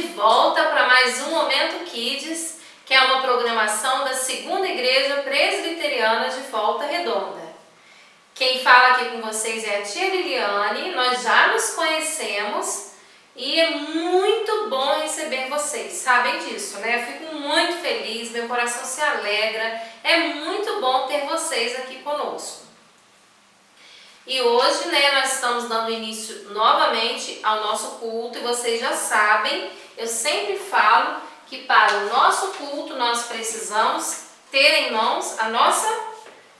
volta para mais um Momento Kids, que é uma programação da Segunda Igreja Presbiteriana de Volta Redonda. Quem fala aqui com vocês é a tia Liliane, nós já nos conhecemos e é muito bom receber vocês, sabem disso, né? Eu fico muito feliz, meu coração se alegra, é muito bom ter vocês aqui conosco. E hoje, nós estamos dando início novamente ao nosso culto e vocês já sabem, eu sempre falo que para o nosso culto nós precisamos ter em mãos a nossa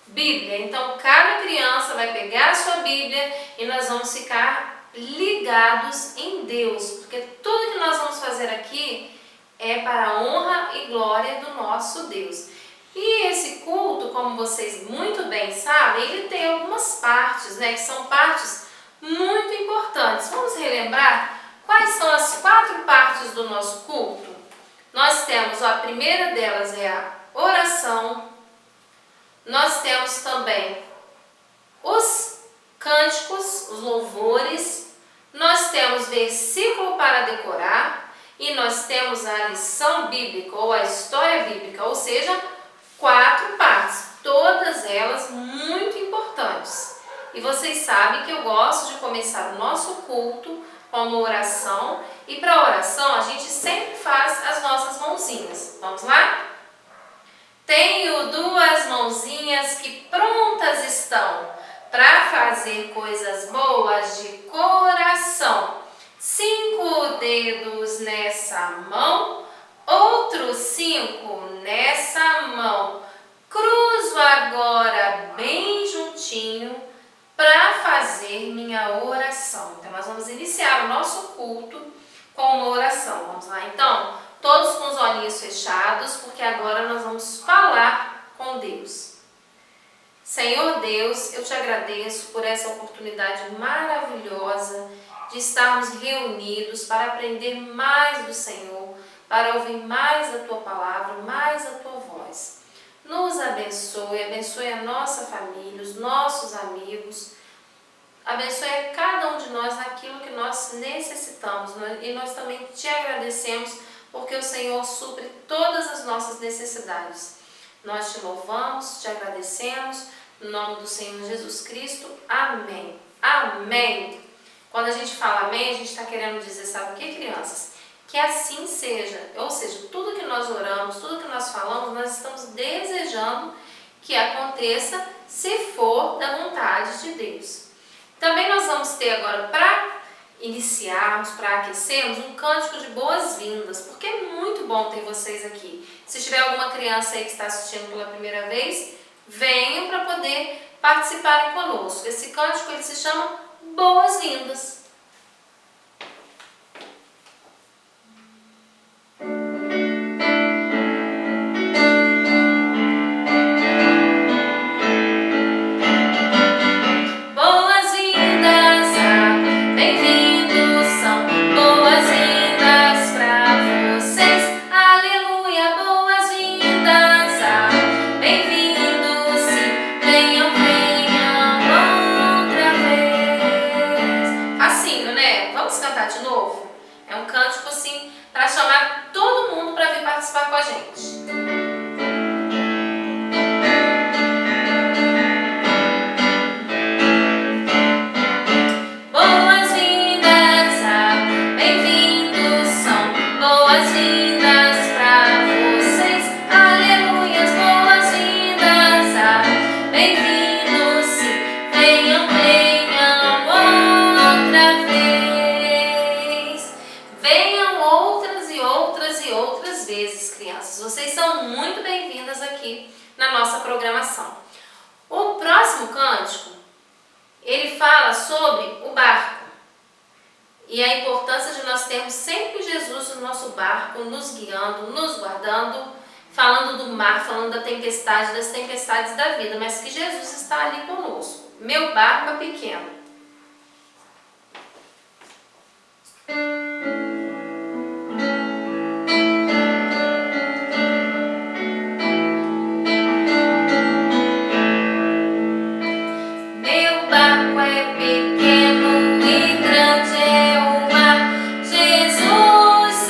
Bíblia. Então, cada criança vai pegar a sua Bíblia e nós vamos ficar ligados em Deus, porque tudo que nós vamos fazer aqui é para a honra e glória do nosso Deus. E esse culto, como vocês muito bem sabem, ele tem algumas partes, que são partes muito importantes. Vamos relembrar quais são as 4 partes do nosso culto? Nós temos, a primeira delas é a oração, nós temos também os cânticos, os louvores, nós temos versículo para decorar e nós temos a lição bíblica ou a história bíblica, ou seja, 4 partes, todas elas muito importantes. E vocês sabem que eu gosto de começar o nosso culto com uma oração. E para a oração a gente sempre faz as nossas mãozinhas. Vamos lá? Tenho 2 mãozinhas que prontas estão para fazer coisas boas de coração. 5 dedos nessa mão, outros 5 nessa mão. Cruzo agora bem juntinho para fazer minha oração. Então, nós vamos iniciar o nosso culto com uma oração. Vamos lá, então? Todos com os olhinhos fechados, porque agora nós vamos falar com Deus. Senhor Deus, eu te agradeço por essa oportunidade maravilhosa de estarmos reunidos para aprender mais do Senhor, para ouvir mais a Tua palavra, mais a Tua voz. Nos abençoe, abençoe a nossa família, os nossos amigos, abençoe a cada um de nós naquilo que nós necessitamos. E nós também te agradecemos porque o Senhor supre todas as nossas necessidades. Nós te louvamos, te agradecemos, no nome do Senhor Jesus Cristo. Amém. Amém. Quando a gente fala amém, a gente está querendo dizer, sabe o que, crianças? Que assim seja, ou seja, tudo que nós oramos, tudo que nós falamos, nós estamos desejando que aconteça se for da vontade de Deus. Também nós vamos ter agora, para iniciarmos, para aquecermos, um cântico de boas-vindas, porque é muito bom ter vocês aqui. Se tiver alguma criança aí que está assistindo pela primeira vez, venham para poder participar conosco. Esse cântico ele se chama Boas-vindas. Vocês são muito bem-vindas aqui na nossa programação. O próximo cântico, ele fala sobre o barco e a importância de nós termos sempre Jesus no nosso barco, nos guiando, nos guardando, falando do mar, falando da tempestade, das tempestades da vida, mas que Jesus está ali conosco. Meu barco é pequeno. Pequeno e grande é o mar, Jesus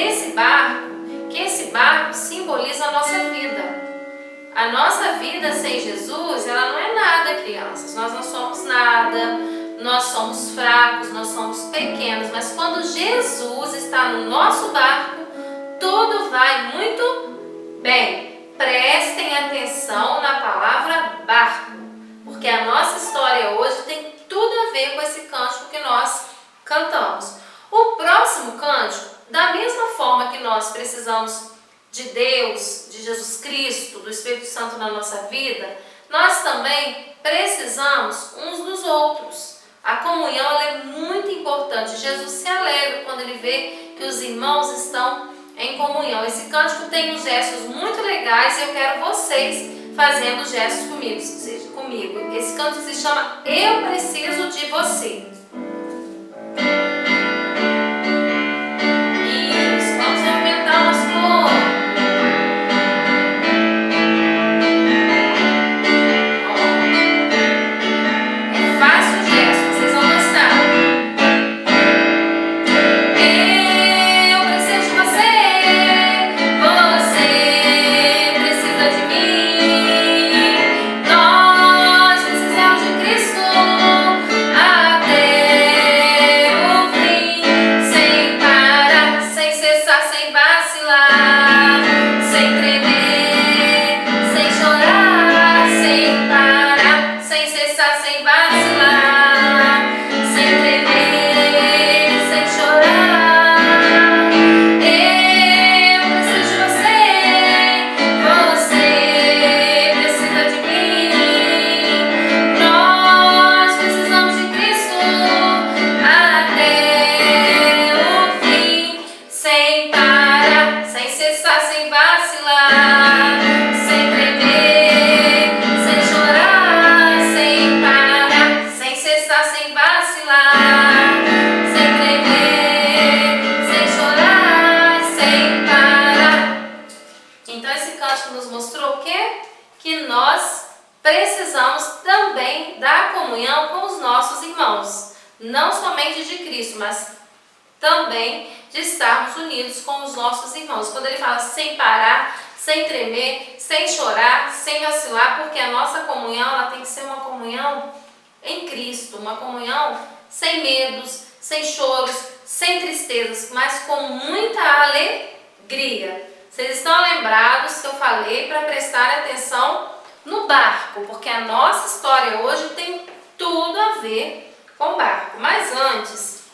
desse barco, que esse barco simboliza a nossa vida. A nossa vida sem Jesus, ela não é nada, crianças. Nós não somos nada, nós somos fracos, nós somos pequenos. Mas quando Jesus está no nosso barco, tudo vai muito bem. Prestem atenção na palavra barco, porque a nossa história hoje tem tudo a ver com esse cântico que nós cantamos. O próximo cântico, da mesma forma que nós precisamos de Deus, de Jesus Cristo, do Espírito Santo na nossa vida, nós também precisamos uns dos outros. A comunhão ela é muito importante. Jesus se alegra quando ele vê que os irmãos estão em comunhão. Esse cântico tem uns gestos muito legais e eu quero vocês fazendo gestos comigo. Esse cântico se chama Eu Preciso de Você. Isso, vamos movimentar o nosso corpo. É fácil o gesto, vocês vão gostar. Eu preciso de você, você precisa de mim. Nós precisamos de Cristo até o fim, sem parar, sem cessar, sem vacilar, sem tremer, sem chorar, sem parar, sem cessar, sem vacilar, sem tremer, sem chorar. Eu preciso de você, você precisa de mim. Nós precisamos de Cristo até o fim, sem parar, sem cessar, sem vacilar, sem tremer, sem chorar, sem parar, sem cessar, sem vacilar, sem tremer, sem chorar, sem parar. Então esse cântico nos mostrou o quê? Que nós precisamos também da comunhão com os nossos irmãos. Não somente de Cristo, mas também de estarmos unidos com os nossos irmãos. Quando ele fala sem parar, sem tremer, sem chorar, sem vacilar, porque a nossa comunhão ela tem que ser uma comunhão em Cristo, uma comunhão sem medos, sem choros, sem tristezas, mas com muita alegria. Vocês estão lembrados que eu falei para prestar atenção no barco, porque a nossa história hoje tem tudo a ver com o barco. Mas antes,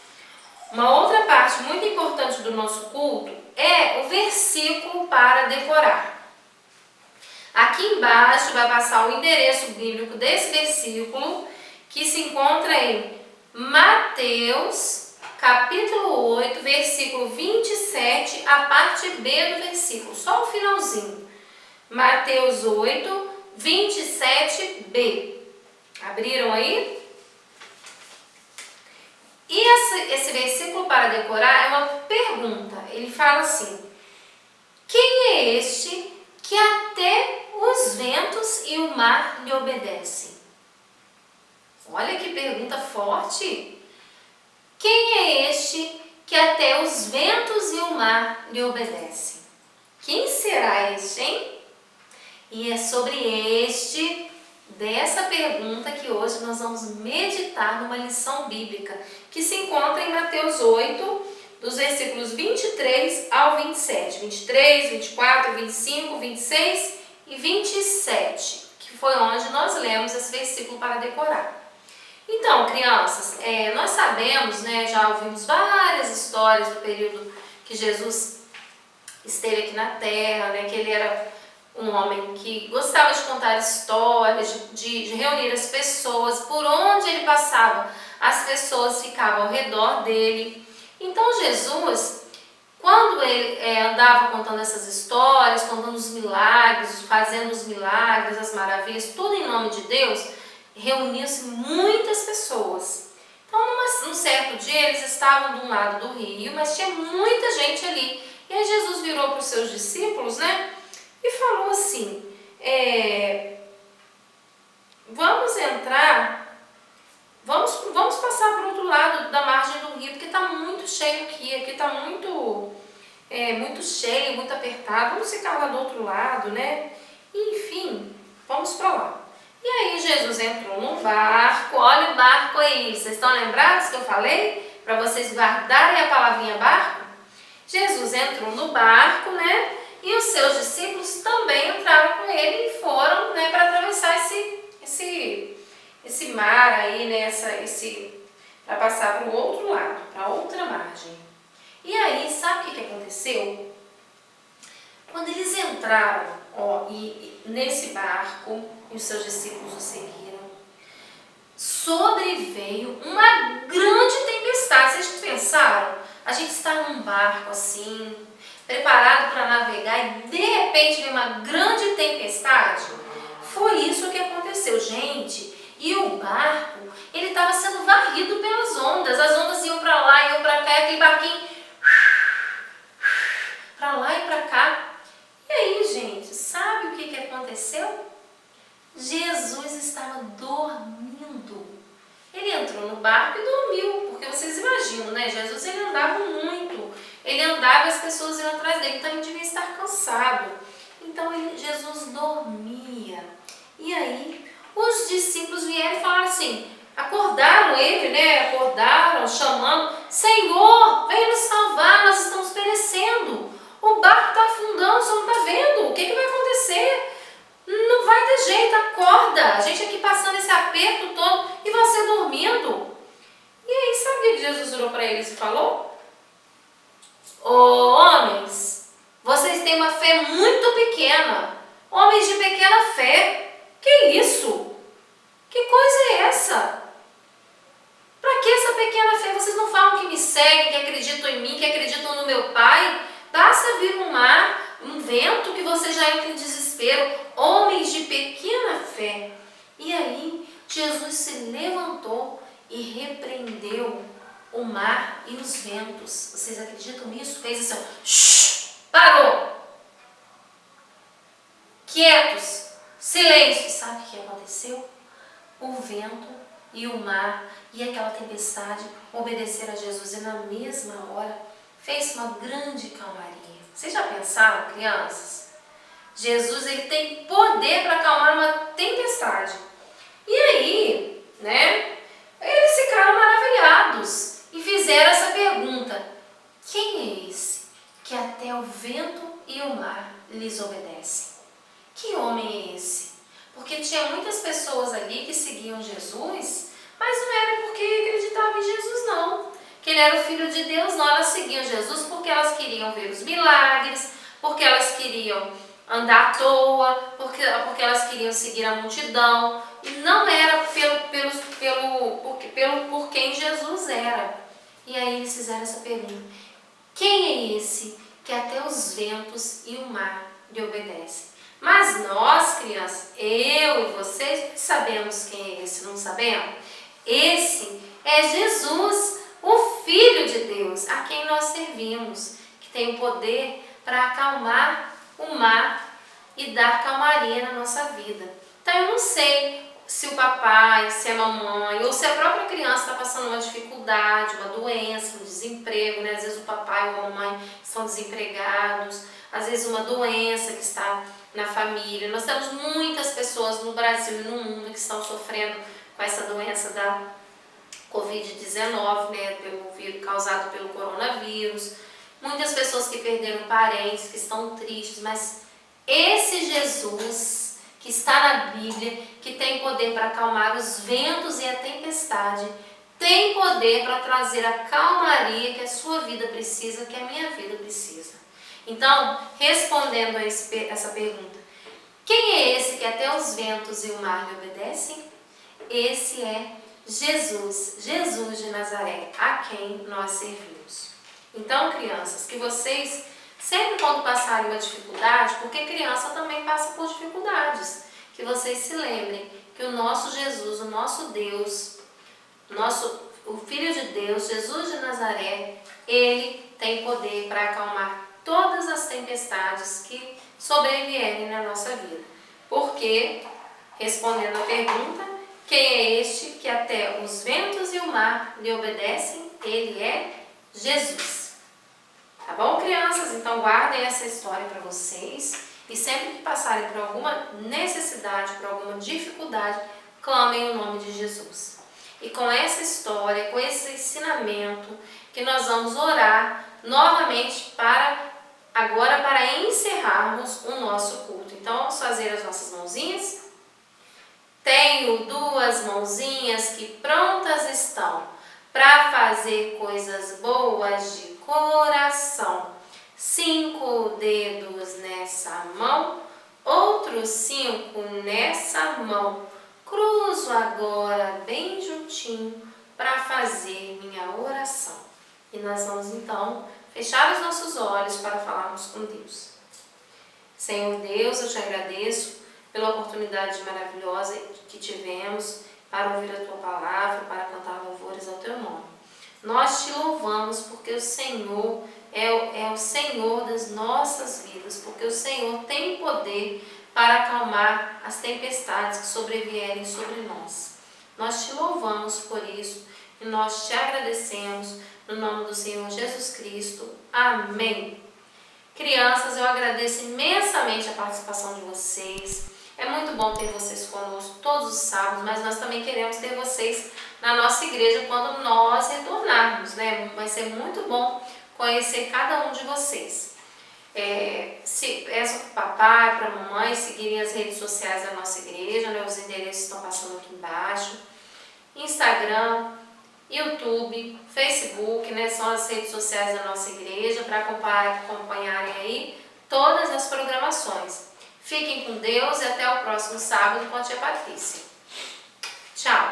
uma outra parte muito importante do nosso culto é o versículo para decorar. Aqui embaixo vai passar o endereço bíblico desse versículo, que se encontra em Mateus, capítulo 8, versículo 27, a parte B do versículo, só o finalzinho. Mateus 8, 27b. Abriram aí? E esse versículo para decorar é uma pergunta. Ele fala assim: quem é este que até os ventos e o mar lhe obedecem? Olha que pergunta forte. Quem é este que até os ventos e o mar lhe obedecem? Quem será este, hein? E é sobre dessa pergunta que hoje nós vamos meditar numa lição bíblica que se encontra em Mateus 8, dos versículos 23 ao 27. 23, 24, 25, 26 e 27, que foi onde nós lemos esse versículo para decorar. Então, crianças, nós sabemos, né, já ouvimos várias histórias do período que Jesus esteve aqui na Terra, né, que ele era um homem que gostava de contar histórias, de reunir as pessoas. Por onde ele passava, as pessoas ficavam ao redor dele. Então Jesus, quando ele andava contando essas histórias, contando os milagres, fazendo os milagres, as maravilhas, tudo em nome de Deus, reuniu-se muitas pessoas. Então, num certo dia, eles estavam de um lado do rio, mas tinha muita gente ali. E aí Jesus virou para os seus discípulos, né, e falou assim: vamos entrar, vamos passar para o outro lado da margem do rio, porque está muito cheio aqui está muito muito cheio, muito apertado, vamos ficar lá do outro lado, né? Enfim, vamos para lá. E aí Jesus entrou num barco, olha o barco aí, vocês estão lembrados que eu falei? Para vocês guardarem a palavrinha barco? Jesus entrou no barco, né? E os seus discípulos também entraram com ele e foram, né, para atravessar esse mar aí, né? Para passar para o outro lado, para outra margem. E aí, sabe o que aconteceu? Quando eles entraram nesse barco, e os seus discípulos o seguiram, sobreveio uma grande tempestade. Vocês pensaram? A gente está num barco assim, preparado para navegar, e de repente vem uma grande tempestade? Foi isso que aconteceu, gente. E o barco, ele estava sendo varrido pelas ondas. As ondas iam para lá, iam para cá, e aquele barquinho para lá e para cá. E aí, gente, sabe o que aconteceu? Jesus estava dormindo. Ele entrou no barco e dormiu, porque vocês imaginam, né? Jesus, ele andava muito. Ele andava e as pessoas iam atrás dele, então ele devia estar cansado. Então Jesus dormia. E aí os discípulos vieram e falaram assim, acordaram ele, né? Acordaram, chamando, Senhor, vem nos salvar, nós estamos perecendo. O barco está afundando, você não está vendo? O que vai acontecer? Não vai ter jeito, acorda. A gente aqui passando esse aperto todo e você dormindo. E aí, sabe o que Jesus virou para eles e falou? Ô homens, vocês têm uma fé muito pequena. Homens de pequena fé. Que isso? Que coisa é essa? Para que essa pequena fé? Vocês não falam que me seguem, que acreditam em mim, que acreditam no meu Pai? Basta vir um mar, um vento, que você já entra em desespero. Homens de pequena fé. E aí, Jesus se levantou e repreendeu o mar e os ventos. Vocês acreditam nisso? Fez assim, shh, parou. Quietos, silêncio. E sabe o que aconteceu? O vento e o mar e aquela tempestade obedeceram a Jesus e na mesma hora fez uma grande calmaria. Vocês já pensaram, crianças? Jesus, ele tem poder para acalmar uma tempestade. E aí, né, eles ficaram maravilhados e fizeram essa pergunta: quem é esse que até o vento e o mar lhes obedecem? Que homem é esse? Porque tinha muitas pessoas ali que seguiam Jesus, mas não era porque acreditavam em Jesus, não. Que ele era o Filho de Deus, não. Elas seguiam Jesus porque elas queriam ver os milagres, porque elas queriam andar à toa, porque elas queriam seguir a multidão. E não era por quem Jesus era. E aí eles fizeram essa pergunta: quem é esse que até os ventos e o mar lhe obedecem? Mas nós, crianças, eu e vocês, sabemos quem é esse, não sabemos? Esse é Jesus, o Filho de Deus, a quem nós servimos, que tem o poder para acalmar o mar e dar calmaria na nossa vida. Então eu não sei se o papai, se a mamãe ou se a própria criança está passando uma dificuldade, uma doença, um desemprego, né? Às vezes o papai ou a mamãe estão desempregados, às vezes uma doença que está na família. Nós temos muitas pessoas no Brasil e no mundo que estão sofrendo com essa doença da Covid-19, né, causado pelo coronavírus. Muitas pessoas que perderam parentes, que estão tristes, mas esse Jesus que está na Bíblia, que tem poder para acalmar os ventos e a tempestade, tem poder para trazer a calmaria que a sua vida precisa, que a minha vida precisa. Então, respondendo a essa pergunta, quem é esse que até os ventos e o mar lhe obedecem? Esse é Jesus, Jesus de Nazaré, a quem nós servimos. Então, crianças, que vocês, sempre quando passarem uma dificuldade, porque criança também passa por dificuldades, que vocês se lembrem que o nosso Jesus, o nosso Deus, o Filho de Deus, Jesus de Nazaré, ele tem poder para acalmar todas as tempestades que sobrevierem na nossa vida. Porque, respondendo a pergunta, quem é este que até os ventos e o mar lhe obedecem? Ele é Jesus. Tá bom, crianças? Então guardem essa história para vocês e sempre que passarem por alguma necessidade, por alguma dificuldade, clamem o nome de Jesus. E com essa história, com esse ensinamento, que nós vamos orar novamente para encerrarmos o nosso culto. Então vamos fazer as nossas mãozinhas. Tenho duas mãozinhas que prontas estão para fazer coisas boas de coração. 5 dedos nessa mão, outros 5 nessa mão. Cruzo agora bem juntinho para fazer minha oração. E nós vamos então fechar os nossos olhos para falarmos com Deus. Senhor Deus, eu te agradeço pela oportunidade maravilhosa que tivemos para ouvir a Tua Palavra, para cantar louvores ao Teu nome. Nós Te louvamos porque o Senhor é o Senhor das nossas vidas, porque o Senhor tem poder para acalmar as tempestades que sobrevierem sobre nós. Nós Te louvamos por isso e nós Te agradecemos no nome do Senhor Jesus Cristo. Amém. Crianças, eu agradeço imensamente a participação de vocês. É muito bom ter vocês conosco todos os sábados, mas nós também queremos ter vocês na nossa igreja quando nós retornarmos, né? Vai ser muito bom conhecer cada um de vocês. Peço para o papai, para a mamãe seguirem as redes sociais da nossa igreja, né? Os endereços estão passando aqui embaixo. Instagram, YouTube, Facebook, né? São as redes sociais da nossa igreja para acompanharem aí todas as programações. Fiquem com Deus e até o próximo sábado com a tia Patrícia. Tchau!